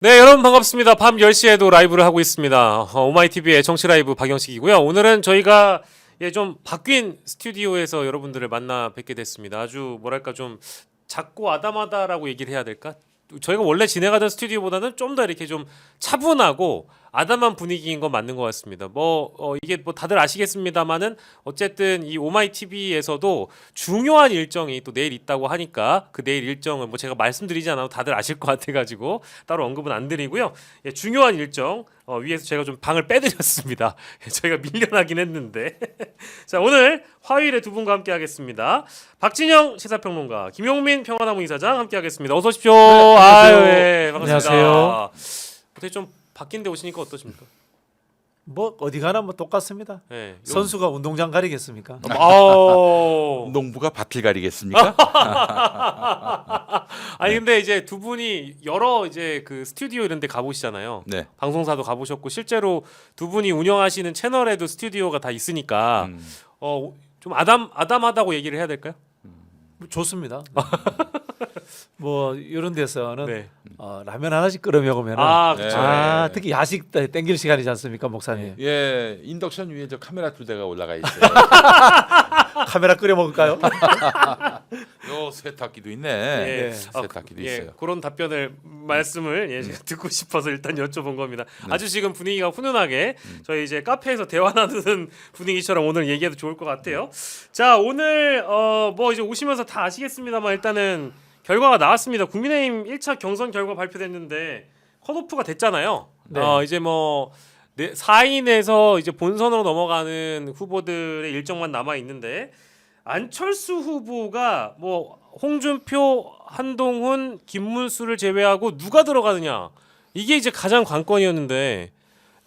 네, 여러분 반갑습니다. 밤 10시에도 라이브를 하고 있습니다. 오마이TV의 정치 라이브 박영식이고요. 오늘은 저희가 좀 바뀐 스튜디오에서 여러분들을 만나 뵙게 됐습니다. 아주 뭐랄까 좀 작고 아담하다라고 얘기를 해야 될까? 저희가 원래 진행하던 스튜디오보다는 좀 더 이렇게 좀 차분하고 아담한 분위기인 건 맞는 것 같습니다. 이게 뭐 다들 아시겠습니다만은 어쨌든 이 오마이 TV에서도 중요한 일정이 또 내일 있다고 하니까 그 내일 일정은 뭐 제가 말씀드리지 않아도 다들 아실 것 같아가지고 따로 언급은 안 드리고요. 중요한 일정 위에서 제가 좀 방을 빼드렸습니다. 저희가 밀려나긴 했는데 자 오늘 화요일에 두 분과 함께하겠습니다. 박진영 시사평론가, 김용민 평화나무 이사장 함께하겠습니다. 어서 오십시오. 네, 아유, 예, 반갑습니다. 안녕하세요. 어떻게 좀 바뀐 데 오시니까 어떠십니까? 뭐 어디 가나 뭐 똑같습니다. 네. 선수가 운동장 가리겠습니까? 농부가 밭을 가리겠습니까? 아니 근데 이제 두 분이 여러 이제 그 스튜디오 이런 데 가보시잖아요. 네. 방송사도 가보셨고 실제로 두 분이 운영하시는 채널에도 스튜디오가 다 있으니까 좀 아담하다고 얘기를 해야 될까요? 좋습니다. 뭐 이런 데서는 네. 라면 하나씩 끓여 먹으면 그렇죠. 네. 특히 야식 때 땡길 시간이지 않습니까, 목사님? 예, 인덕션 위에 저 카메라 2대가 올라가 있어요. 카메라 끓여 먹을까요? 요 세탁기도 있네. 예. 세탁기도 예, 있어요. 그런 답변을 말씀을 제가 듣고 싶어서 일단 여쭤본 겁니다. 아주 지금 분위기가 훈훈하게 저희 이제 카페에서 대화 나누는 분위기처럼 오늘 얘기해도 좋을 것 같아요. 자 오늘 뭐 이제 오시면서 다 아시겠습니다만 일단은 결과가 나왔습니다. 국민의힘 1차 경선 결과 발표됐는데 컷오프가 됐잖아요. 네. 이제 뭐 4인에서 이제 본선으로 넘어가는 후보들의 일정만 남아 있는데 안철수 후보가 뭐 홍준표, 한동훈, 김문수를 제외하고 누가 들어가느냐 이게 이제 가장 관건이었는데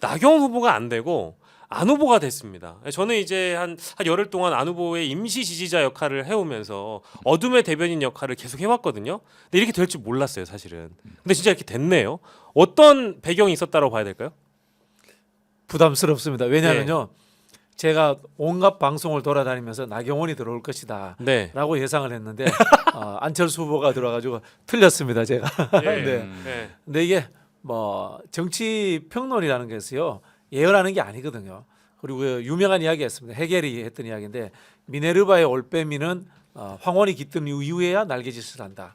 나경원 후보가 안 되고 안 후보가 됐습니다. 저는 이제 한 열흘 동안 안 후보의 임시 지지자 역할을 해오면서 어둠의 대변인 역할을 계속 해왔거든요. 근데 이렇게 될 줄 몰랐어요, 사실은. 근데 진짜 이렇게 됐네요. 어떤 배경이 있었다고 봐야 될까요? 부담스럽습니다. 왜냐하면요, 제가 온갖 방송을 돌아다니면서 나경원이 들어올 것이다. 네. 라고 예상을 했는데 안철수 후보가 들어가지고 틀렸습니다, 제가. 네. 네. 네. 근데 이게 뭐 정치 평론이라는 것이요 예언하는 게 아니거든요. 그리고 유명한 이야기였습니다. 해겔이 했던 이야기인데 미네르바의 올빼미는 황혼이 깃든 이후에야 날개짓을 한다.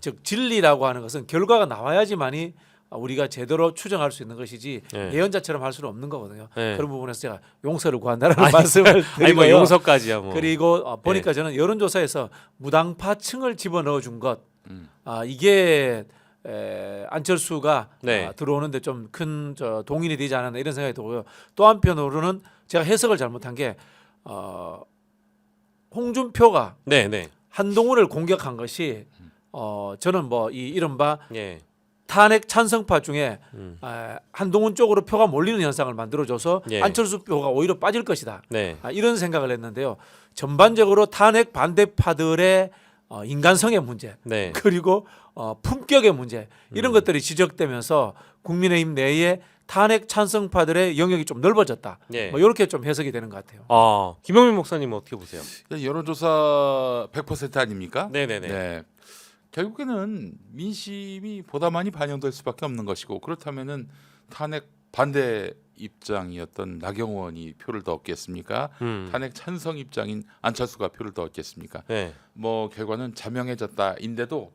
즉 진리라고 하는 것은 결과가 나와야지만이 우리가 제대로 추정할 수 있는 것이지 네. 예언자처럼 할 수는 없는 거거든요. 네. 그런 부분에서 제가 용서를 구한다는 말씀을 아니 뭐 드리고요. 용서까지야 뭐. 그리고 보니까 저는 여론조사에서 무당파층을 집어넣어 준 것, 이게 안철수가 네. 들어오는데 좀 큰 동인이 되지 않았나 이런 생각이 들고요. 또 한편으로는 제가 해석을 잘못한 게 홍준표가 네. 한동훈을 공격한 것이 저는 뭐 이 이른바 예. 탄핵 찬성파 중에 한동훈 쪽으로 표가 몰리는 현상을 만들어줘서 예. 안철수 표가 오히려 빠질 것이다. 네. 이런 생각을 했는데요. 전반적으로 탄핵 반대파들의 인간성의 문제, 네. 그리고 품격의 문제 이런 것들이 지적되면서 국민의힘 내에 탄핵 찬성파들의 영역이 좀 넓어졌다. 예. 뭐 이렇게 좀 해석이 되는 것 같아요. 김용민 목사님 어떻게 보세요? 여론조사 100% 아닙니까? 네네네. 네. 결국에는 민심이 보다 많이 반영될 수밖에 없는 것이고 그렇다면은 탄핵 반대 입장이었던 나경원이 표를 더 얻겠습니까? 탄핵 찬성 입장인 안철수가 표를 더 얻겠습니까? 네. 뭐 결과는 자명해졌다인데도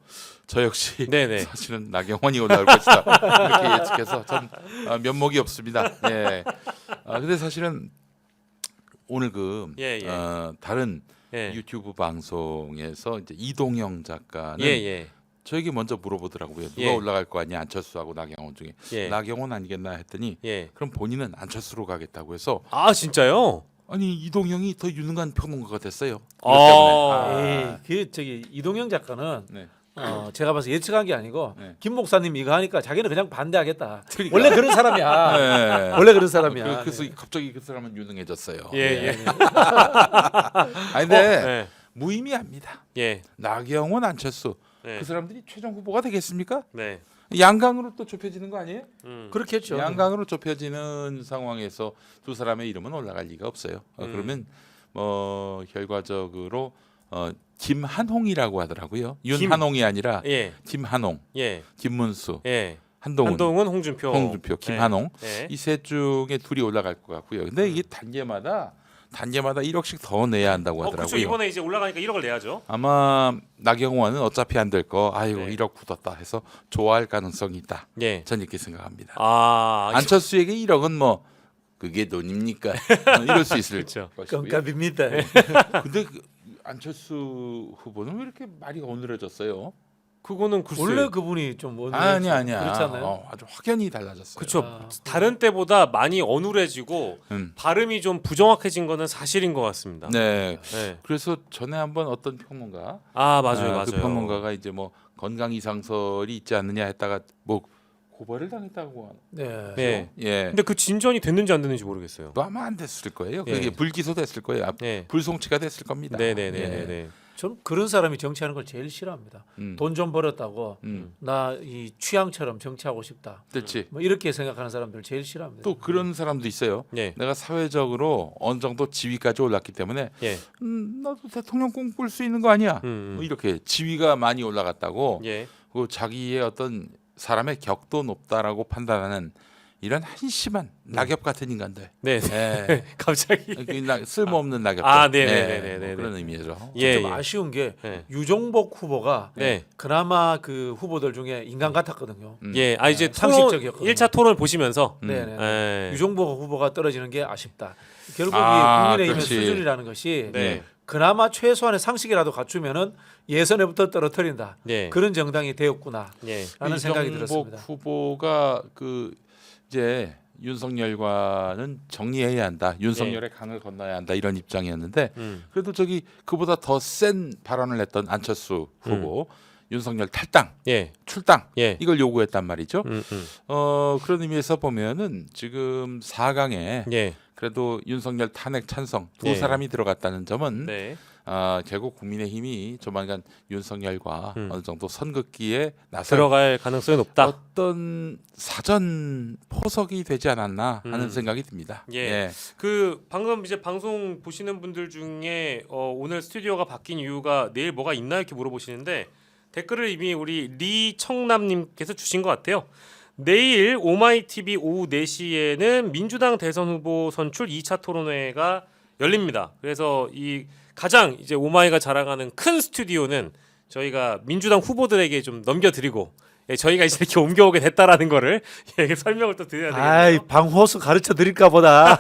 저 역시 네네. 사실은 나경원이 올라올 것이다 이렇게 예측해서 전 면목이 없습니다. 예. 근데 사실은 오늘 다른 예. 유튜브 방송에서 이제 이동영 작가는 예. 저에게 먼저 물어보더라고요. 누가 예. 올라갈 거 아니야 안철수하고 나경원 중에 예. 나경원 아니겠나 했더니 예. 그럼 본인은 안철수로 가겠다고 해서 진짜요? 아니 이동영이 더 유능한 평론가가 됐어요. 그 이동영 작가는 네. 제가 봐서 예측한 게 아니고 네. 김 목사님 이거 하니까 자기는 그냥 반대하겠다. 그러니까. 원래 그런 사람이야. 네. 원래 그런 사람이야. 그래서 갑자기 그 사람은 유능해졌어요. 예. 아니 근데 네. 무의미합니다. 예. 나경원, 안철수 네. 그 사람들이 최종 후보가 되겠습니까? 네. 양강으로 또 좁혀지는 거 아니에요? 그렇겠죠. 양강으로 좁혀지는 상황에서 두 사람의 이름은 올라갈 리가 없어요. 그러면 뭐 결과적으로 김한홍이라고 하더라고요. 윤한홍이 아니라 예. 김한홍, 예. 김문수, 예. 한동훈, 홍준표, 김한홍 네. 이 셋 중에 둘이 올라갈 것 같고요. 근데 이게 단계마다 1억씩 더 내야 한다고 하더라고요. 그렇죠. 이번에 이제 올라가니까 1억을 내야죠. 아마 나경원은 어차피 안 될 거, 아이고 네. 1억 굳었다 해서 좋아할 가능성이 있다. 예. 전 이렇게 생각합니다. 아, 안철수에게 1억은 뭐 그게 돈입니까? 이럴 수 있을 그렇죠. 것이고요. 껌값입니다. 근데 그 안철수 후보는 왜 이렇게 말이 어눌해졌어요? 그거는 글쎄. 원래 그분이 좀 아니야. 그렇잖아요. 아주 확연히 달라졌어요. 그렇죠. 아, 다른 때보다 많이 어눌해지고 음. 발음이 좀 부정확해진 거는 사실인 것 같습니다. 네. 네. 그래서 전에 한번 어떤 평론가, 아 맞아요. 그 평론가가 이제 뭐 건강 이상설이 있지 않느냐 했다가 뭐 고발을 당했다고 하는. 네. 네. 예. 근데 그 진전이 됐는지 안 됐는지 모르겠어요. 또 아마 안 됐을 거예요. 예. 그게 불기소 됐을 거예요. 네. 불송치가 됐을 겁니다. 네네네네. 저는 그런 사람이 정치하는 걸 제일 싫어합니다. 음. 돈 좀 벌었다고 음. 나 이 취향처럼 정치하고 싶다. 그렇지. 뭐 이렇게 생각하는 사람들 제일 싫어합니다. 또 그런 사람도 있어요. 네. 내가 사회적으로 어느 정도 지위까지 올랐기 때문에 예. 나도 대통령 꿈꿀 수 있는 거 아니야. 뭐 이렇게 지위가 많이 올라갔다고 예. 그 자기의 어떤 사람의 격도 높다라고 판단하는 이런 한심한 낙엽 같은 인간들. 네. 예. 갑자기. 쓸모없는 낙엽들. 아, 네네네네네. 뭐 그런 의미죠. 예. 좀 예. 아쉬운 게 네. 유종복 후보가 네. 그나마 그 후보들 중에 인간 같았거든요. 예. 아 이제 상식적이었거든요. 1차 토론을 보시면서 네네. 예. 유종복 후보가 떨어지는 게 아쉽다. 결국 아, 이 국민의힘의 그렇지. 수준이라는 것이 네. 그나마 최소한의 상식이라도 갖추면은 예선에부터 떨어뜨린다. 예. 그런 정당이 되었구나. 예. 라는 생각이 이정복 들었습니다. 후보가 그 이제 윤석열과는 정리해야 한다. 윤석열의 강을 건너야 한다. 이런 입장이었는데 그래도 저기 그보다 더 센 발언을 했던 안철수 후보 윤석열 탈당, 예. 출당 예. 이걸 요구했단 말이죠. 음. 그런 의미에서 보면은 지금 4강에 예. 그래도 윤석열 탄핵 찬성 두 예. 사람이 들어갔다는 점은 네. 결국 국민의힘이 조만간 윤석열과 어느 정도 선긋기에 나설 들어갈 가능성이 높다. 어떤 사전 포석이 되지 않았나 하는 생각이 듭니다. 예. 그 방금 이제 방송 보시는 분들 중에 오늘 스튜디오가 바뀐 이유가 내일 뭐가 있나 이렇게 물어보시는데 댓글을 이미 우리 리청남님께서 주신 것 같아요. 내일 오마이TV 오후 4시에는 민주당 대선 후보 선출 2차 토론회가 열립니다. 그래서 이 가장 이제 오마이가 자랑하는 큰 스튜디오는 저희가 민주당 후보들에게 좀 넘겨드리고 저희가 이제 이렇게 옮겨오게 됐다라는 거를 설명을 또 드려야 되겠네요. 아이 방호수 가르쳐 드릴까 보다.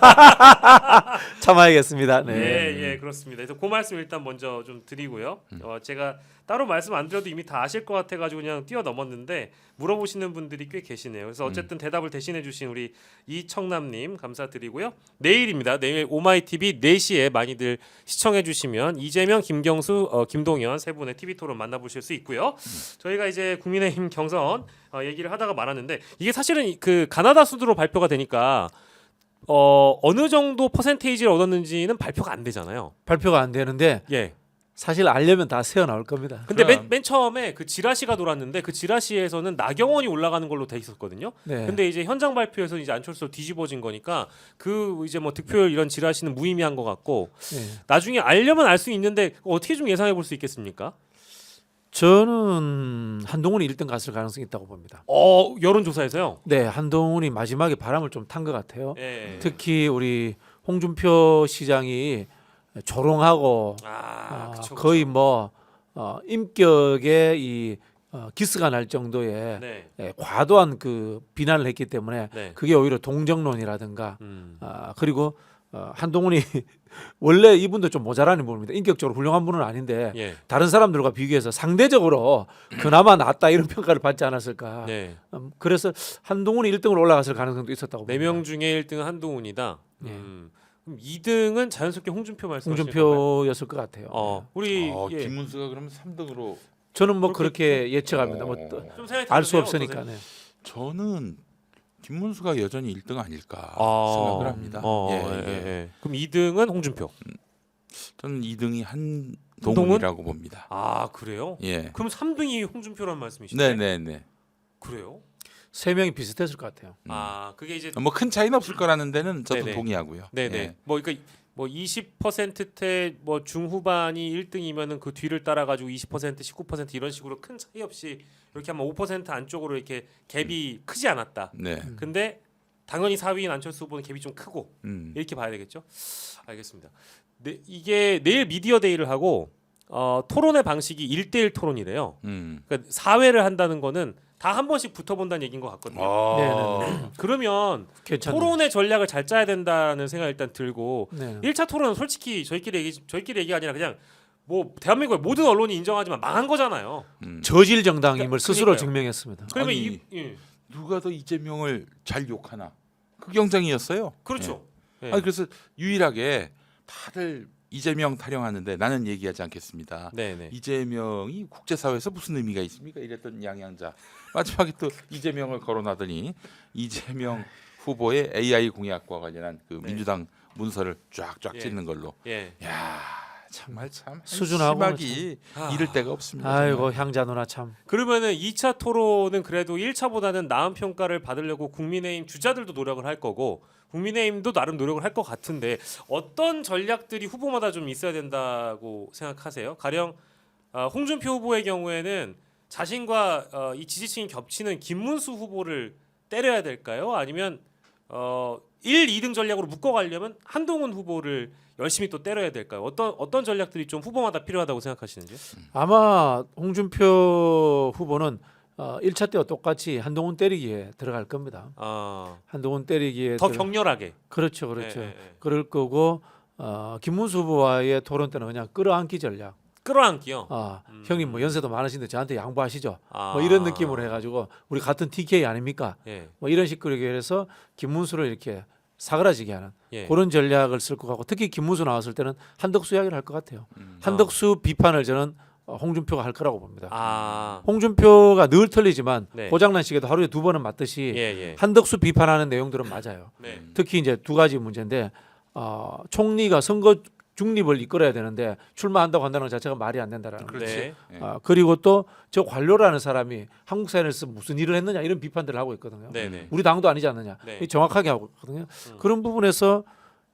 참아야겠습니다. 네. 예, 그렇습니다. 그래서 그 말씀 일단 먼저 좀 드리고요. 제가 따로 말씀 안 드려도 이미 다 아실 것 같아가지고 그냥 뛰어넘었는데 물어보시는 분들이 꽤 계시네요. 그래서 어쨌든 대답을 대신해주신 우리 이청남님 감사드리고요. 내일입니다. 내일 오마이TV 4시에 많이들 시청해주시면 이재명, 김경수, 김동연 세 분의 TV 토론 만나보실 수 있고요. 저희가 이제 국민의힘 경선 얘기를 하다가 말았는데 이게 사실은 그 가나다 수두로 발표가 되니까 어느 정도 퍼센테이지를 얻었는지는 발표가 안 되잖아요. 발표가 안 되는데 예. 사실 알려면 다 새어 나올 겁니다. 근데 그럼. 맨 처음에 그 지라시가 돌았는데 그 지라시에서는 나경원이 올라가는 걸로 돼 있었거든요. 네. 근데 이제 현장 발표에서 이제 안철수로 뒤집어진 거니까 그 이제 뭐 득표율 이런 지라시는 무의미한 것 같고 네. 나중에 알려면 알 수 있는데 어떻게 좀 예상해 볼 수 있겠습니까? 저는 한동훈이 1등 갔을 가능성이 있다고 봅니다. 여론조사에서요. 네, 한동훈이 마지막에 바람을 좀 탄 것 같아요. 예. 특히 우리 홍준표 시장이 조롱하고 그쵸. 거의 뭐 인격에 이 기스가 날 정도의 네. 과도한 그 비난을 했기 때문에 네. 그게 오히려 동정론이라든가 그리고 한동훈이 원래 이분도 좀 모자라는 분입니다. 인격적으로 훌륭한 분은 아닌데 예. 다른 사람들과 비교해서 상대적으로 그나마 낫다 이런 평가를 받지 않았을까. 네. 그래서 한동훈이 1등으로 올라갔을 가능성도 있었다고 봅니다. 4명 중에 1등은 한동훈이다. 예. 그럼 2등은 자연스럽게 홍준표 말씀하시는 건가요? 홍준표였을 것 같아요. 우리 김문수가 그러면 3등으로 저는 뭐 그렇게 예측합니다. 뭐 좀 생각이 알 수 드세요? 없으니까. 어떠세요? 네. 저는 김문수가 여전히 1등 아닐까 생각을 합니다. 예. 그럼 2등은 홍준표. 저는 2등이 한동훈이라고 봅니다. 그래요? 예. 그럼 3등이 홍준표라는 말씀이시죠? 네네네. 그래요? 3명이 비슷했을 것 같아요. 아 그게 이제 뭐 큰 차이는 없을 거라는 데는 저도 네네. 동의하고요. 네네. 예. 뭐 그러니까 뭐 20%대 뭐 중후반이 1등이면은 그 뒤를 따라 가지고 20%, 19% 이런 식으로 큰 차이 없이 이렇게 한번 5% 안쪽으로 이렇게 갭이 크지 않았다. 네. 근데 당연히 4위인 안철수 후보는 갭이 좀 크고 이렇게 봐야 되겠죠. 알겠습니다. 네, 이게 내일 미디어 데이를 하고 토론의 방식이 1대1 토론이래요. 그러니까 사회를 한다는 거는 다 한 번씩 붙어본다는 얘기인 것 같거든요. 네네네. 그러면 괜찮네요. 토론의 전략을 잘 짜야 된다는 생각이 일단 들고 네. 1차 토론은 솔직히 저희끼리 얘기가 아니라 그냥 뭐 대한민국의 모든 언론이 인정하지만 망한 거잖아요. 저질 정당임을 스스로 그러니까요. 증명했습니다. 그러면 아니, 예. 누가 더 이재명을 잘 욕하나? 그 경쟁이었어요. 그렇죠. 예. 아니 그래서 유일하게 다들 이재명 타령하는데 나는 얘기하지 않겠습니다. 네네. 이재명이 국제사회에서 무슨 의미가 있습니까? 이랬던 양양자 마지막에 또 이재명을 거론하더니 이재명 후보의 AI 공약과 관련한 그 네. 민주당 문서를 쫙쫙 예. 찍는 걸로. 예. 야 정말 참 수준하고는 심하기 참. 이를 데가 없습니다. 아이고 향자 누나 참. 그러면은 2차 토론은 그래도 1차보다는 나은 평가를 받으려고 국민의힘 주자들도 노력을 할 거고 국민의힘도 나름 노력을 할 것 같은데 어떤 전략들이 후보마다 좀 있어야 된다고 생각하세요? 가령 홍준표 후보의 경우에는 자신과 이 지지층이 겹치는 김문수 후보를 때려야 될까요? 아니면 1, 2등 전략으로 묶어가려면 한동훈 후보를 열심히 또 때려야 될까요? 어떤 전략들이 좀 후보마다 필요하다고 생각하시는지요? 아마 홍준표 후보는 1차 때와 똑같이 한동훈 때리기에 들어갈 겁니다. 한동훈 때리기에 더 격렬하게. 그렇죠, 그렇죠. 예, 예, 예. 그럴 거고 김문수 후보와의 토론 때는 그냥 끌어안기 전략. 끌어안기요. 형님 뭐 연세도 많으신데 저한테 양보하시죠. 아. 뭐 이런 느낌으로 해가지고 우리 같은 TK 아닙니까? 예. 뭐 이런 식으로 해서 김문수를 이렇게 사그라지게 하는 예. 그런 전략을 쓸 것 같고 특히 김문수 나왔을 때는 한덕수 이야기를 할 것 같아요. 한덕수 비판을 저는 홍준표가 할 거라고 봅니다. 홍준표가 늘 틀리지만 네. 고장난 시계도 하루에 2번은 맞듯이 예, 예. 한덕수 비판하는 내용들은 맞아요. 네. 특히 이제 2가지 문제인데 총리가 선거 중립을 이끌어야 되는데 출마한다고 한다는 것 자체가 말이 안 된다라는 거죠. 그렇지. 네. 예. 그리고 또 저 관료라는 사람이 한국 사회에서 무슨 일을 했느냐 이런 비판들을 하고 있거든요. 네, 네. 우리 당도 아니지 않느냐 네. 정확하게 하고 있거든요. 그런 부분에서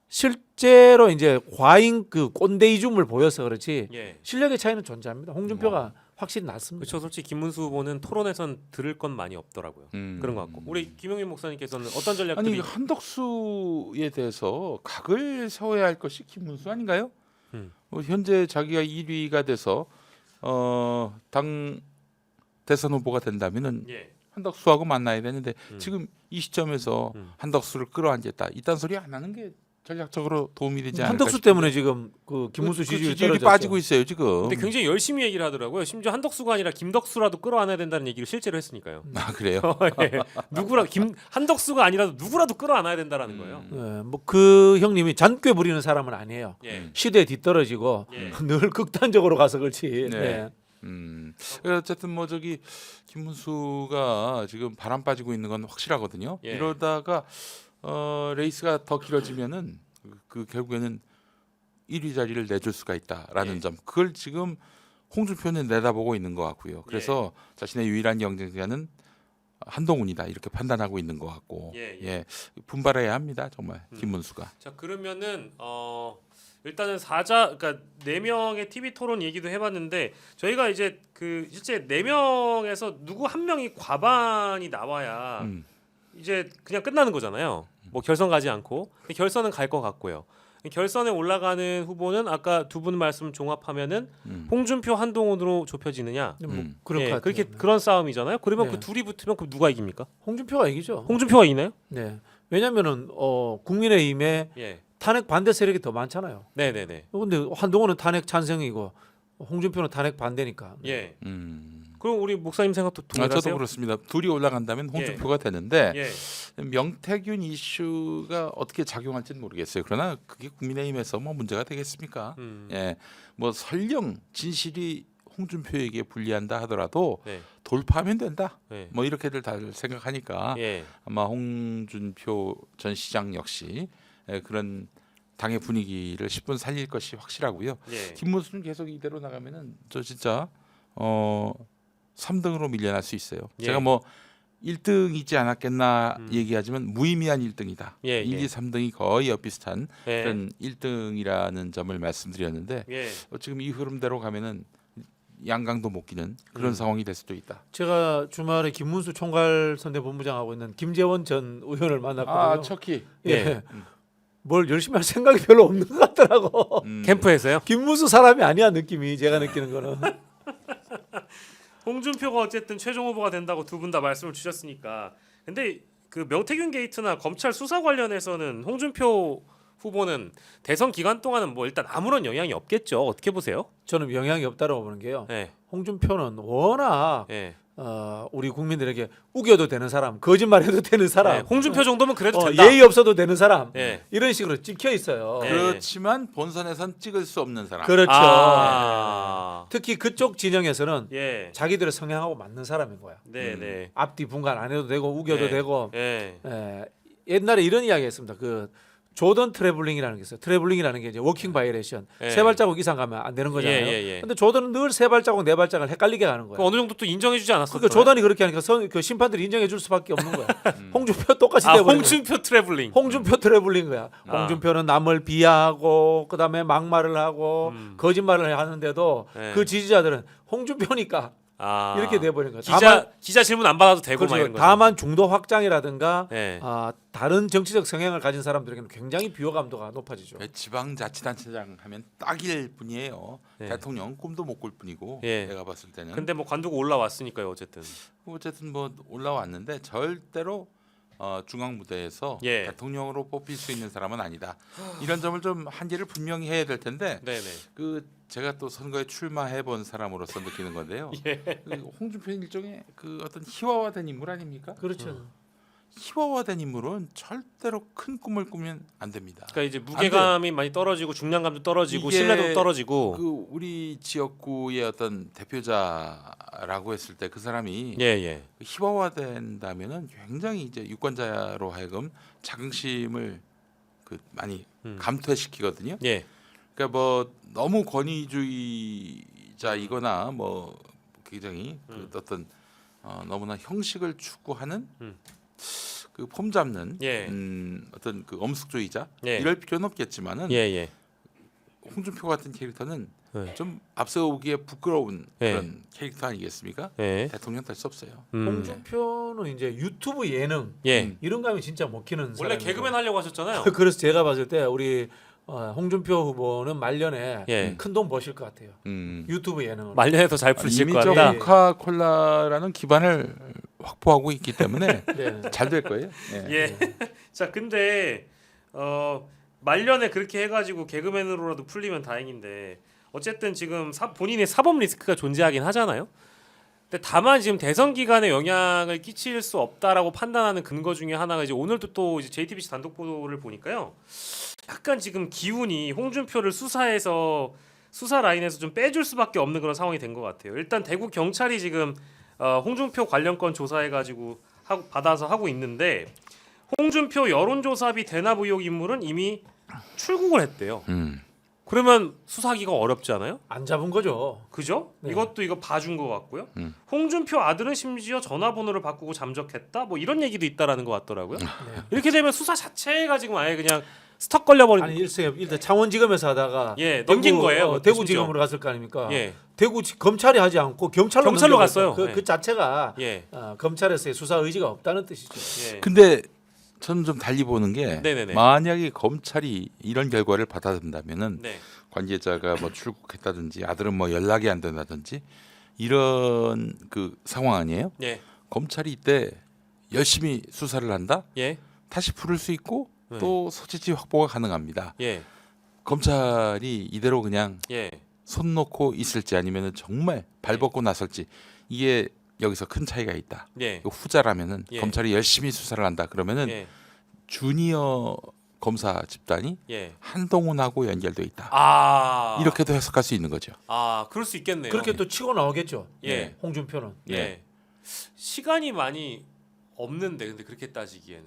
실제로 이제 과잉 그 꼰대이즘을 보여서 그렇지 예. 실력의 차이는 존재합니다. 홍준표가 확실히 낫습니다. 그렇죠. 솔직히 김문수 후보는 토론에선 들을 건 많이 없더라고요. 그런 것 같고 우리 김용민 목사님께서는 어떤 전략들이 아니 한덕수에 대해서 각을 세워야 할 것이 김문수 아닌가요? 현재 자기가 1위가 돼서 당 대선 후보가 된다면은 예. 한덕수하고 만나야 되는데 지금 이 시점에서 한덕수를 끌어안겠다 이딴 소리 안 하는 게 전략적으로 도움이 되지 않을까 한덕수 싶은데. 때문에 지금 그 김문수 지지율이 떨어졌죠. 빠지고 있어요 지금. 근데 굉장히 열심히 얘기를 하더라고요. 심지어 한덕수가 아니라 김덕수라도 끌어안아야 된다는 얘기를 실제로 했으니까요. 아 그래요? 예. 한덕수가 아니라도 누구라도 끌어안아야 된다는 거예요. 뭐 그 형님이 잔꾀 부리는 사람은 아니에요. 예. 시대에 뒤떨어지고 예. 늘 극단적으로 가서 그렇지. 네. 네. 어쨌든 뭐 저기 김문수가 지금 바람 빠지고 있는 건 확실하거든요. 예. 이러다가 레이스가 더 길어지면은 그 결국에는 1위 자리를 내줄 수가 있다라는 예. 점. 그걸 지금 홍준표는 내다보고 있는 것 같고요. 그래서 자신의 유일한 경쟁자는 한동훈이다 이렇게 판단하고 있는 것 같고, 예. 분발해야 합니다 정말 김문수가. 자 그러면은 일단은 그러니까 4명의 TV 토론 얘기도 해봤는데 저희가 이제 그 실제 4명에서 누구 한 명이 과반이 나와야 이제 그냥 끝나는 거잖아요. 뭐 결선 가지 않고 결선은 갈 것 같고요. 결선에 올라가는 후보는 아까 두 분 말씀 종합하면은 홍준표, 한동훈으로 좁혀지느냐? 뭐 그럴 것 같아요. 그렇게 네. 그런 싸움이잖아요. 그러면 네. 그 둘이 붙으면 그럼 누가 이깁니까? 홍준표가 이기죠. 홍준표가 이기나요? 네. 왜냐면은 국민의힘에 예. 탄핵 반대 세력이 더 많잖아요. 네네네. 근데 한동훈은 탄핵 찬성이고 홍준표는 탄핵 반대니까. 예. 음. 그럼 우리 목사님 생각도 저도 동일하세요? 그렇습니다. 둘이 올라간다면 홍준표가 되는데 예. 명태균 이슈가 어떻게 작용할지는 모르겠어요. 그러나 그게 국민의힘에서 뭐 문제가 되겠습니까? 예, 뭐 설령 진실이 홍준표에게 불리한다 하더라도 네. 돌파하면 된다. 네. 뭐 이렇게들 다들 생각하니까 예. 아마 홍준표 전 시장 역시 그런 당의 분위기를 10분 살릴 것이 확실하고요. 예. 김문수는 계속 이대로 나가면은 저 진짜 3등으로 밀려날 수 있어요. 예. 제가 뭐 1등이지 않았겠나 얘기하지만 무의미한 1등이다. 예, 1, 예. 2, 3등이 거의 엇비슷한 예. 그런 1등이라는 점을 말씀드렸는데 예. 지금 이 흐름대로 가면은 양강도 못 끼는 그런 상황이 될 수도 있다. 제가 주말에 김문수 총괄 선대본부장하고 있는 김재원 전 의원을 만났거든요. 아, 척키. 예. 예. 뭘 열심히 할 생각이 별로 없는 것 같더라고. 캠프에서요? 김문수 사람이 아니야 느낌이 제가 느끼는 거는. 홍준표가 어쨌든 최종 후보가 된다고 두 분 다 말씀을 주셨으니까. 근데 그 명태균 게이트나 검찰 수사 관련해서는 홍준표 후보는 대선 기간 동안은 뭐 일단 아무런 영향이 없겠죠. 어떻게 보세요? 저는 영향이 없다고 보는 게요. 예. 홍준표는 워낙 예. 우리 국민들에게 우겨도 되는 사람, 거짓말해도 되는 사람, 예. 홍준표 정도면 그래도 된다. 예의 없어도 되는 사람 예. 이런 식으로 찍혀 있어요. 예. 그렇지만 본선에선 찍을 수 없는 사람. 그렇죠. 아. 특히 그쪽 진영에서는 예. 자기들의 성향하고 맞는 사람인 거야. 네, 네. 앞뒤 분간 안 해도 되고 우겨도 예. 되고. 예. 옛날에 이런 이야기 했습니다. 그 조던 트래블링이라는 게 있어요. 트래블링이라는 게 이제 워킹 바이레이션. 예. 세 발자국 이상 가면 안 되는 거잖아요. 예, 예, 예. 근데 조던은 늘 세 발자국 네 발자국을 헷갈리게 가는 거야. 그 어느 정도 또 인정해 주지 않았었어요? 그러니까 조던이 그렇게 하니까 그 심판들이 인정해 줄 수밖에 없는 거야. 홍준표 똑같이 아, 돼버린 거야. 홍준표 트래블링. 홍준표 트래블링 거야. 아. 홍준표는 남을 비하하고 그다음에 막말을 하고 거짓말을 하는데도 예. 그 지지자들은 홍준표니까 아. 이렇게 돼버린 거야. 기자 질문 안 받아도 되고 막 그렇죠. 이런 거죠. 다만 중도 확장이라든가 예. 다른 정치적 성향을 가진 사람들에게는 굉장히 비호감도가 높아지죠. 지방자치단체장 하면 딱일 뿐이에요. 예. 대통령 꿈도 못 꿀 뿐이고 예. 내가 봤을 때는. 근데 뭐 관두고 올라왔으니까요, 어쨌든. 어쨌든 뭐 올라왔는데 절대로 중앙 무대에서 예. 대통령으로 뽑힐 수 있는 사람은 아니다. 이런 점을 좀 한계를 분명히 해야 될 텐데 네, 네. 그 제가 또 선거에 출마해 본 사람으로서 느끼는 건데요. 예. 그 홍준표 일종의 그 어떤 희화화된 인물 아닙니까? 그렇죠. 희화화된 인물은 절대로 큰 꿈을 꾸면 안 됩니다. 그러니까 이제 무게감이 많이 떨어지고 중량감도 떨어지고 이게 신뢰도 떨어지고. 그 우리 지역구의 어떤 대표자라고 했을 때 그 사람이 예, 예. 희화화된다면은 굉장히 이제 유권자로 하여금 자긍심을 그 많이 감퇴시키거든요. 예. 그러니까 뭐 너무 권위주의자이거나 뭐 굉장히 그 어떤 너무나 형식을 추구하는 그 폼 잡는 예. 어떤 그 엄숙주의자 예. 이럴 필요는 없겠지만은 예, 예. 홍준표 같은 캐릭터는 네. 좀 앞서오기에 부끄러운 예. 그런 캐릭터 아니겠습니까? 예. 대통령 될 수 없어요. 홍준표는 이제 유튜브 예능 예. 이런 거 하면 진짜 먹히는 원래 사람이고. 개그맨 하려고 하셨잖아요. 그래서 제가 봤을 때 우리 홍준표 후보는 말년에 예. 큰 돈 버실 것 같아요. 유튜브 예능으로. 말년에 더 잘 풀리실 이미 것 저 같다. 코카콜라라는 기반을 확보하고 있기 때문에 네. 잘 될 거예요. 예. 예. 자, 근데 말년에 그렇게 해가지고 개그맨으로라도 풀리면 다행인데 어쨌든 지금 본인의 사법 리스크가 존재하긴 하잖아요. 근데 다만 지금 대선 기간에 영향을 끼칠 수 없다라고 판단하는 근거 중에 하나가 이제 오늘도 또 이제 JTBC 단독 보도를 보니까요. 약간 지금 기운이 홍준표를 수사해서 수사 라인에서 좀 빼줄 수밖에 없는 그런 상황이 된 것 같아요. 일단 대구 경찰이 지금 홍준표 관련 건 조사해가지고 받아서 하고 있는데 홍준표 여론조사비 대납 의혹 인물은 이미 출국을 했대요. 그러면 수사하기가 어렵지 않아요? 안 잡은 거죠. 그죠? 네. 이것도 이거 봐준 것 같고요. 홍준표 아들은 심지어 전화번호를 바꾸고 잠적했다. 뭐 이런 얘기도 있다라는 것 같더라고요. 네. 이렇게 되면 수사 자체가 지금 아예 그냥 스톱 걸려버린. 아니 일단 창원지검에서 하다가 예, 넘긴 거예요. 대구지검으로 갔을 거 아닙니까? 예, 검찰이 하지 않고 경찰로 경찰로 넘겨갔어요. 갔어요. 네. 그 자체가 예, 검찰에서의 수사 의지가 없다는 뜻이죠. 예. 근데 저는 좀 달리 보는 게 네네네. 만약에 검찰이 이런 결과를 받아든다면은 네, 관계자가 뭐 출국했다든지 아들은 뭐 연락이 안 된다든지 이런 그 상황 아니에요? 예, 검찰이 이때 열심히 수사를 한다? 예, 다시 부를 수 있고 네. 또 소재지 확보가 가능합니다. 예, 검찰이 이대로 그냥 예. 손 놓고 있을지 아니면은 정말 발 벗고 나설지 이게 여기서 큰 차이가 있다. 예. 후자라면은 예. 검찰이 열심히 수사를 한다. 그러면은 예. 주니어 검사 집단이 예. 한동훈하고 연결돼 있다. 아, 이렇게도 해석할 수 있는 거죠. 아, 그럴 수 있겠네요. 그렇게 또 치고 나오겠죠. 예. 홍준표는. 예. 시간이 많이 없는데 근데 그렇게 따지기에는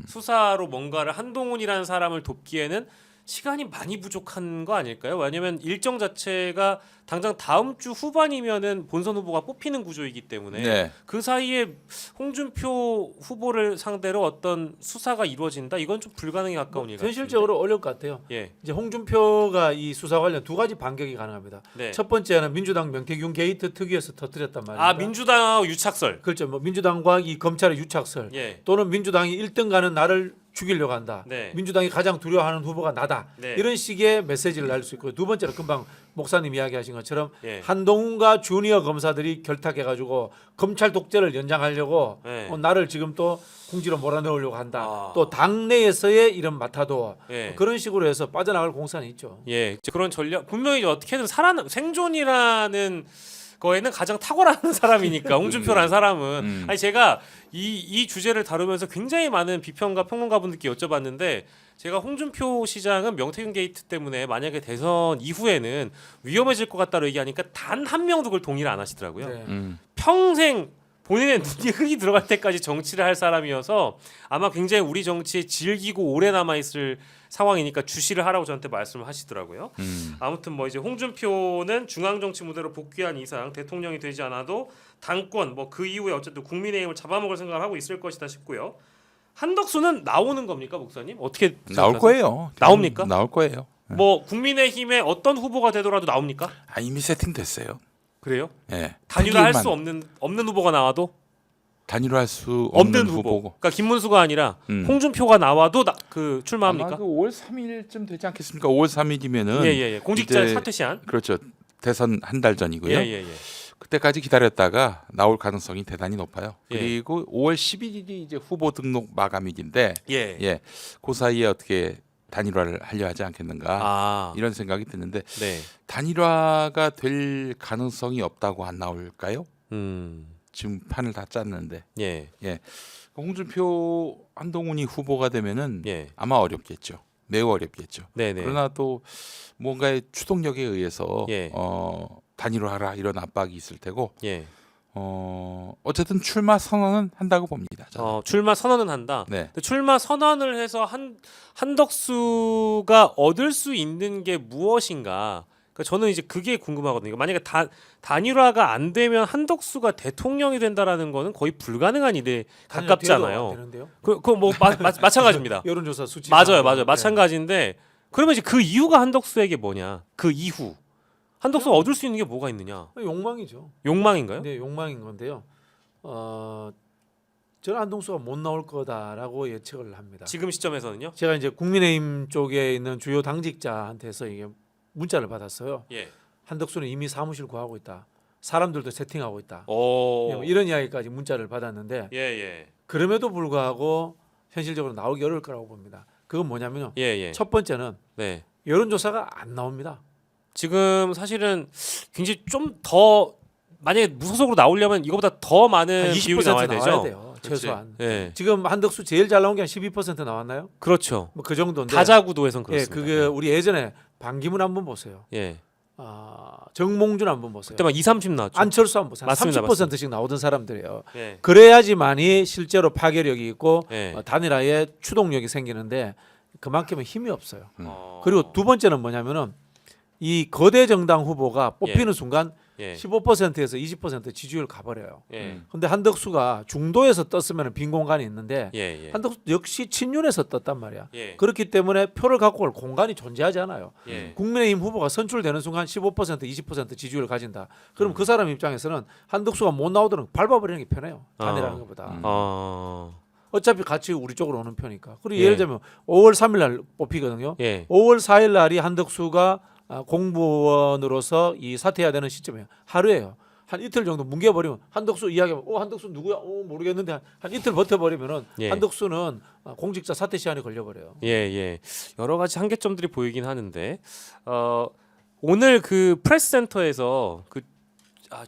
수사로 뭔가를 한동훈이라는 사람을 돕기에는 시간이 많이 부족한 거 아닐까요? 왜냐면 일정 자체가 당장 다음 주 후반이면은 본선 후보가 뽑히는 구조이기 때문에 네. 그 사이에 홍준표 후보를 상대로 어떤 수사가 이루어진다 이건 좀 불가능에 가까운 일 같습니다. 현실적으로 어려울 것 같아요. 예, 이제 홍준표가 이 수사 관련 두 가지 반격이 가능합니다. 네. 첫 번째는 민주당 명태균 게이트 특위에서 터뜨렸단 말이에요. 아 민주당하고 유착설. 그렇죠. 뭐 민주당과 이 검찰의 유착설 예, 또는 민주당이 1등 가는 나를 죽이려고 한다. 네. 민주당이 가장 두려워하는 후보가 나다. 네. 이런 식의 메시지를 날 수 있고요. 두 번째로 금방 목사님 이야기하신 것처럼 예. 한동훈과 주니어 검사들이 결탁해가지고 검찰 독재를 연장하려고 네. 나를 지금 또 궁지로 몰아넣으려고 한다. 아. 또 당내에서의 이런 마타도 예. 그런 식으로 해서 빠져나갈 공산이 있죠. 예, 이제 그런 전략 분명히 어떻게든 생존이라는 거에는 가장 탁월한 사람이니까 홍준표라는 사람은 아니 제가 이 주제를 다루면서 굉장히 많은 비평가 평론가분들께 여쭤봤는데 제가 홍준표 시장은 명태균 게이트 때문에 만약에 대선 이후에는 위험해질 것 같다고 얘기하니까 단 한 명도 그걸 동의를 안 하시더라고요. 네. 평생 본인의 눈이 흙이 들어갈 때까지 정치를 할 사람이어서 아마 굉장히 우리 정치에 질기고 오래 남아 있을 상황이니까 주시를 하라고 저한테 말씀을 하시더라고요. 아무튼 뭐 이제 홍준표는 중앙 정치 무대로 복귀한 이상 대통령이 되지 않아도 당권 뭐 그 이후에 어쨌든 국민의힘을 잡아먹을 생각을 하고 있을 것이다 싶고요. 한덕수는 나오는 겁니까, 목사님? 어떻게 나올 생각하세요? 거예요. 나옵니까? 나올 거예요. 뭐 국민의힘의 어떤 후보가 되더라도 나옵니까? 아, 이미 세팅됐어요. 그래요? 예. 단일화할 수 특위만 없는 후보가 나와도 단일화할 수 없는 없는 후보. 후보고. 그러니까 김문수가 아니라 홍준표가 나와도 그 출마합니까? 아마 그 5월 3일쯤 되지 않겠습니까? 5월 3일이면은 예예예. 공직자 이제 사퇴 시한. 그렇죠. 대선 한 달 전이고요. 예예예. 그때까지 기다렸다가 나올 가능성이 대단히 높아요. 예. 그리고 5월 11일이 이제 후보 등록 마감일인데 예. 예. 그 사이에 어떻게 단일화를 하려 하지 않겠는가? 아. 이런 생각이 드는데 네. 단일화가 될 가능성이 없다고 안 나올까요? 음. 지금 판을 다 짰는데 예. 홍준표 한동훈이 후보가 되면은 예. 아마 어렵겠죠. 매우 어렵겠죠. 네네. 그러나 또 뭔가의 추동력에 의해서 예. 단일화하라 이런 압박이 있을 테고 예. 어쨌든 출마 선언은 한다고 봅니다. 저는. 출마 선언은 한다. 네. 근데 출마 선언을 해서 한덕수가 얻을 수 있는 게 무엇인가? 그러니까 저는 이제 그게 궁금하거든요. 만약에 단일화가 안 되면 한덕수가 대통령이 된다라는 거는 거의 불가능한 일에 가깝잖아요. 되는데요. 그뭐 마찬가지입니다. 여론조사 수치 맞아요. 네. 마찬가지인데 그러면 이제 그 이유가 한덕수에게 뭐냐? 그 이후 한덕수가 얻을 수 있는 게 뭐가 있느냐? 욕망이죠. 욕망인가요? 네, 욕망인 건데요. 저는 한동수가 못 나올 거다라고 예측을 합니다. 지금 시점에서는요? 제가 이제 국민의힘 쪽에 있는 주요 당직자한테서 이게 문자를 받았어요. 예. 한덕수는 이미 사무실 구하고 있다. 사람들도 세팅하고 있다. 오. 뭐 이런 이야기까지 문자를 받았는데 예. 그럼에도 불구하고 현실적으로 나오기 어려울 거라고 봅니다. 그건 뭐냐면요. 예. 첫 번째는 네. 여론조사가 안 나옵니다. 지금 사실은 굉장히 좀 더 만약에 무소속으로 나오려면 이거보다 더 많은 비율이 나와야 되죠. 돼요. 최소한. 예. 지금 한덕수 제일 잘 나온 게 한 12% 나왔나요? 그렇죠. 뭐 그 정도인데. 다자구도에선 예, 그렇습니다. 그게 우리 예전에 반기문 한번 보세요. 예. 정몽준 한번 보세요. 그때 막 20, 30 나왔죠. 안철수 한번 보세요. 맞습니다, 30%씩 나오던 사람들이에요. 예. 그래야지만이 실제로 파괴력이 있고 예. 단일화에 추동력이 생기는데 그만큼의 힘이 없어요. 어. 그리고 두 번째는 뭐냐면은 이 거대 정당 후보가 뽑히는 순간 예. 15%에서 20% 지지율 가버려요. 예. 근데 한덕수가 중도에서 떴으면 빈 공간이 있는데 예. 한덕수 역시 친윤에서 떴단 말이야. 예. 그렇기 때문에 표를 갖고 올 공간이 존재하지 않아요. 예. 국민의힘 후보가 선출되는 순간 15% 20% 지지율을 가진다. 그럼 그 사람 입장에서는 한덕수가 못 나오도록 밟아버리는 게 편해요. 단일하는 것보다. 어차피 같이 우리 쪽으로 오는 편이니까. 그리고 예. 예를 들면 5월 3일 날 뽑히거든요. 예. 5월 4일 날이 한덕수가 공무원으로서 이 사퇴해야 되는 시점이에요. 하루예요. 한 이틀 정도 뭉개버리면 한덕수 이야기하면 한덕수 누구야? 모르겠는데 한 이틀 버텨버리면은 예. 한덕수는 공직자 사퇴 시한에 걸려버려요. 예. 여러 가지 한계점들이 보이긴 하는데 오늘 그 프레스 센터에서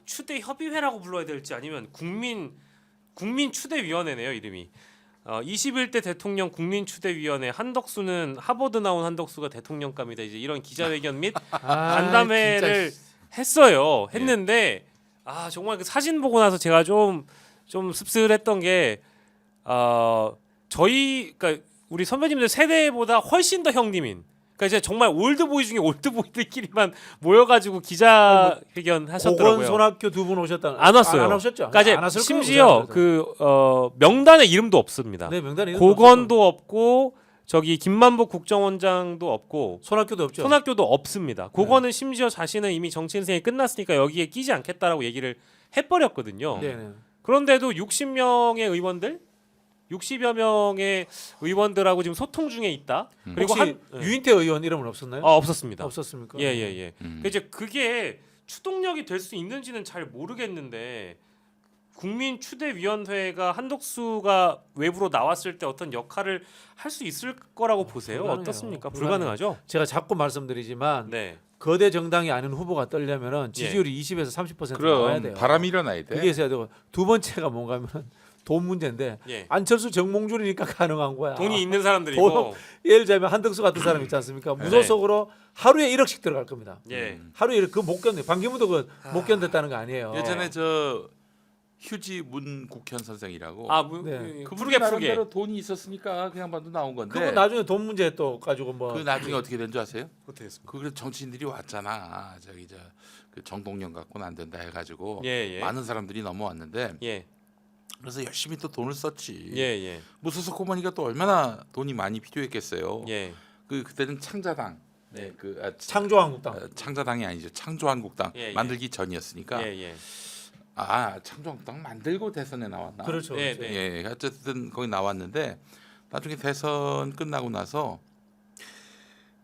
추대 협의회라고 불러야 될지 아니면 국민 추대위원회네요, 이름이. 21대 대통령 국민추대위원회 한덕수는 하버드 나온 한덕수가 대통령감이다. 이제 이런 기자회견 및 간담회를 했어요. 했는데 정말 그 사진 보고 나서 제가 좀 씁쓸했던 게 그러니까 우리 선배님들 세대보다 훨씬 더 형님인 그러니까 이제 정말 올드보이 중에 올드보이들끼리만 모여가지고 기자회견 하셨더라고요. 고건 손학규 두 분 오셨다. 안 왔어요. 안 오셨죠? 그러니까 이제 안 왔을 거예요, 심지어 그 그 명단에 이름도 없습니다. 네, 명단에 고건도 없고 저기 김만복 국정원장도 없고 손학규도 없죠. 손학규도 없습니다. 고건은 심지어 자신은 이미 정치 인생이 끝났으니까 여기에 끼지 않겠다라고 얘기를 해버렸거든요. 네, 네. 그런데도 60명의 의원들, 60여 명의 의원들하고 지금 소통 중에 있다. 그리고 혹시 유인태 의원 이름은 없었나요? 없었습니다. 없었습니까? 예예예. 이제 그게 추동력이 될 수 있는지는 잘 모르겠는데 국민 추대위원회가 한덕수가 외부로 나왔을 때 어떤 역할을 할 수 있을 거라고 보세요? 불가능해요. 어떻습니까? 불가능해요. 불가능하죠? 제가 자꾸 말씀드리지만 네. 거대 정당이 아닌 후보가 떨려면은 지지율이 20에서 30% 나와야 그럼 돼요. 바람이 일어나야 돼. 그게 있어야 되고 두 번째가 뭔가면은 돈 문제인데 예. 안철수 정몽준이니까 가능한 거야. 돈이 있는 사람들이고. 돈, 예를 들자면 한덕수 같은 사람 있지 않습니까? 무소속으로 하루에 1억씩 들어갈 겁니다. 예. 하루에 그거 못 견뎌. 반기문도 못 견뎠다는 거 아니에요. 예전에 저 휴지 문국현 선생이라고 네. 그 그분이 푸르게 푸르게. 나름대로 돈이 있었으니까 그냥 봐도 나온 건데 그거 나중에 돈 문제 또 가지고 뭐 그 나중에 어떻게 된 줄 아세요? 어떻게 됐습니까? 그 그래서 정치인들이 왔잖아. 저기 그 정동영 갖고는 안 된다 해가지고 예, 예. 많은 사람들이 넘어왔는데 예. 그래서 열심히 또 돈을 썼지. 예, 예. 무소속 후보니까 또 얼마나 돈이 많이 필요했겠어요. 예. 그때는 창자당, 네, 창조한국당. 창자당이 아니죠. 창조한국당 예, 예. 만들기 전이었으니까. 예, 예. 창조한국당 만들고 대선에 나왔나? 그렇죠. 네, 그렇죠. 네. 예, 어쨌든 거기 나왔는데 나중에 대선 끝나고 나서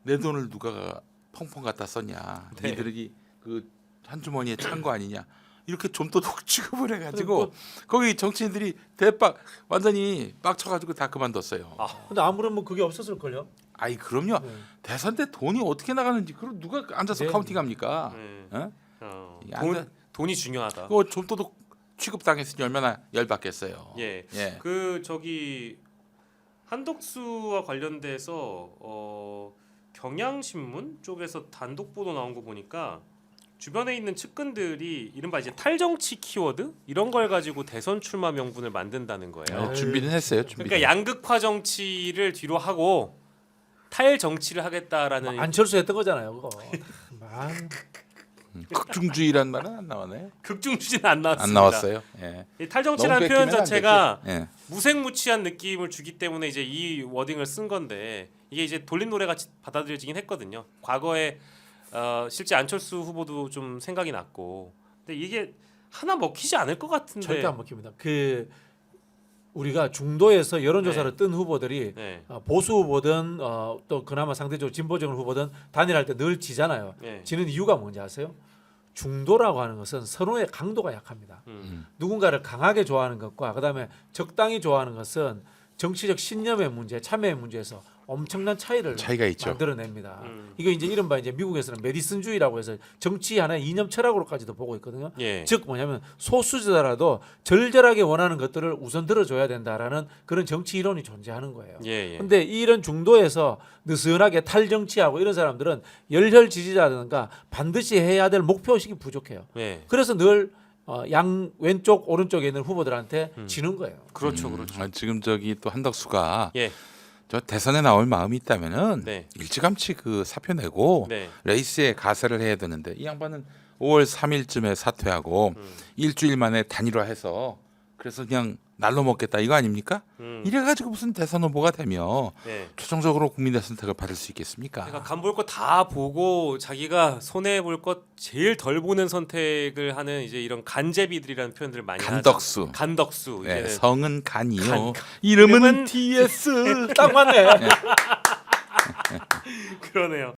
내 돈을 누가 펑펑 갖다 썼냐? 네. 니들이 그 한 주머니에 찬 거 아니냐? 이렇게 좀도둑 취급을 해가지고 거기 정치인들이 대박 완전히 빡쳐가지고 다 그만뒀어요. 근데 아무런 뭐 그게 없었을 걸요. 아이 그럼요. 네. 대선 때 돈이 어떻게 나가는지 그걸 누가 앉아서 네. 카운팅합니까? 네. 어? 이게 안 돼. 돈이 중요하다. 그거 좀도둑 취급당했으니 얼마나 열받겠어요. 예. 예. 그 저기 한덕수와 관련돼서 경향신문 쪽에서 단독 보도 나온 거 보니까 주변에 있는 측근들이 이른바 이제 탈정치 키워드 이런 걸 가지고 대선 출마 명분을 만든다는 거예요. 네, 준비는 했어요. 준비. 그러니까 양극화 정치를 뒤로 하고 탈 정치를 하겠다라는 안철수 했던 거잖아요. 그거. 만. 극중주의란 말은 안 나왔나요? 극중주의는 안 나왔습니다. 안 나왔어요. 예. 이 탈정치라는 너무 표현 뺏기면 안 자체가 되지. 예. 무색무취한 느낌을 주기 때문에 이제 이 워딩을 쓴 건데 이게 이제 돌림 노래같이 받아들여지긴 했거든요. 과거에 실제 안철수 후보도 좀 생각이 났고, 근데 이게 하나 먹히지 않을 것 같은데. 절대 안 먹힙니다. 그 우리가 중도에서 여론조사를 네. 뜬 후보들이 네. 보수 후보든 또 그나마 상대적으로 진보적인 후보든 단일할 때 늘 지잖아요. 네. 지는 이유가 뭔지 아세요? 중도라고 하는 것은 선호의 강도가 약합니다. 누군가를 강하게 좋아하는 것과 그다음에 적당히 좋아하는 것은 정치적 신념의 문제, 참여의 문제에서 엄청난 차이가 있죠. 만들어냅니다. 이거 이제 이른바 이제 미국에서는 메디슨주의라고 해서 정치 하나의 이념 철학으로까지도 보고 있거든요. 예. 즉 뭐냐면 소수자라도 절절하게 원하는 것들을 우선 들어줘야 된다라는 그런 정치 이론이 존재하는 거예요. 예. 예. 근데 이런 중도에서 느슨하게 탈정치하고 이런 사람들은 열혈 지지자든가 반드시 해야 될 목표의식이 부족해요. 예. 그래서 늘 양 왼쪽 오른쪽에 있는 후보들한테 지는 거예요. 그렇죠, 그렇죠. 지금 저기 또 한덕수가 예. 저 대선에 나올 마음이 있다면은 네. 일찌감치 그 사표 내고 네. 레이스에 가세를 해야 되는데 이 양반은 5월 3일쯤에 사퇴하고 일주일 만에 단일화해서 그래서 그냥 날로 먹겠다 이거 아닙니까? 이래가지고 무슨 대선 후보가 되며 네. 최종적으로 국민의 선택을 받을 수 있겠습니까? 그러니까 간 볼 거 다 보고 자기가 손해 볼 것 제일 덜 보는 선택을 하는 이제 이런 간제비들이라는 표현들을 많이 간덕수. 하죠. 간덕수. 네, 이제는 성은 간이요. 간. 이름은 이름은 TS. 딱 맞네. 그러네요.